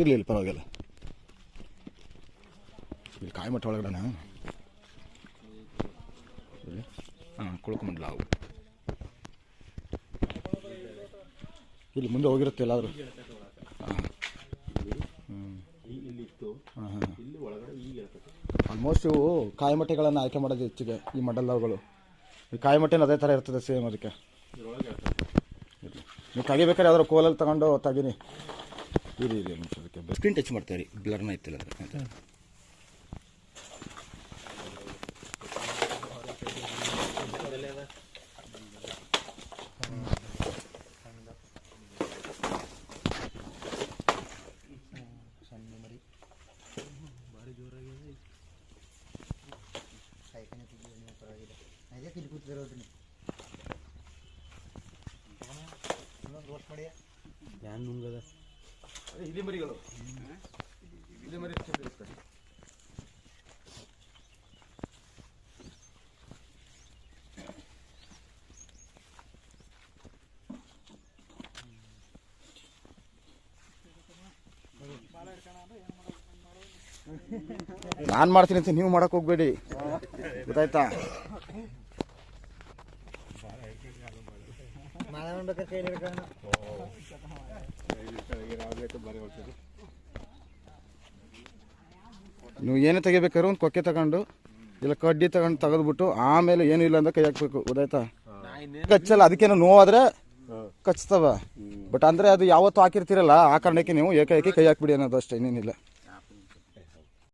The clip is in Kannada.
ಇರಲಿ ಪರವಾಗಿಲ್ಲ. ಇಲ್ಲಿ ಕಾಯಿ ಮಟ್ಟ ಒಳಗಡೆ ಹಾಂ ಕುಳ್ಕೊಂಡ್ಲ ಅವು ಇಲ್ಲಿ ಮುಂದೆ ಹೋಗಿರುತ್ತೆ ಎಲ್ಲಾದರೂ. ಹಾಂ ಹಾಂ ಹಾಂ ಆಲ್ಮೋಸ್ಟ್ ಇವು ಕಾಯಿ ಮಟ್ಟೆಗಳನ್ನು ಆಯ್ಕೆ ಮಾಡೋದು ಹೆಚ್ಚಿಗೆ ಈ ಮಂಡಲದವುಗಳು. ಈ ಕಾಯಿ ಮಟ್ಟೆನೂ ಅದೇ ಥರ ಇರ್ತದೆ ಸೇಮ್. ಅದಕ್ಕೆ ನೀವು ತೆಗಿಬೇಕಾದ್ರೆ ಯಾವ್ದಾರು ಕೋಲಲ್ಲಿ ತಗೊಂಡು ತೆಗೀನಿ. ಇರಿ ಅದಕ್ಕೆ ಸ್ಕ್ರೀನ್ ಟಚ್ ಮಾಡ್ತೀರಿ, ಬ್ಲರ್ನ ಇತ್ತಿಲ್ಲ ಅದಕ್ಕೆ. ಇಲ್ಲಿ ಮರಿಗಳು ಇಲ್ಲಿ ಮರಿ ನಾನು ಮಾಡ್ತೀನಿ ಅಂತ ನೀವು ಮಾಡಕ್ಕೆ ಹೋಗ್ಬೇಡಿ, ಗೊತ್ತಾಯ್ತಾ? ನೀವು ಏನೇ ತೆಗಿಬೇಕಾದ್ರು ಒಂದು ಕೊಕ್ಕೆ ತಗೊಂಡು ಇಲ್ಲ ಕಡ್ಡಿ ತಗೊಂಡು ತೆಗೆದ್ಬಿಟ್ಟು ಆಮೇಲೆ ಏನೂ ಇಲ್ಲ ಅಂದ್ರೆ ಕೈ ಹಾಕ್ಬೇಕು, ಗೊತ್ತಾಯ್ತಾ? ಕಚ್ಚಲ್ಲ, ಅದಕ್ಕೇನು ನೋವಾದ್ರೆ ಕಚ್ತವ. ಬಟ್ ಅಂದರೆ ಅದು ಯಾವತ್ತು ಹಾಕಿರ್ತೀರಲ್ಲ ಆ ಕಾರಣಕ್ಕೆ ನೀವು ಏಕಾಏಕಿ ಕೈ ಹಾಕ್ಬಿಡಿ ಅನ್ನೋದು ಅಷ್ಟೇ, ಇನ್ನೇನಿಲ್ಲ.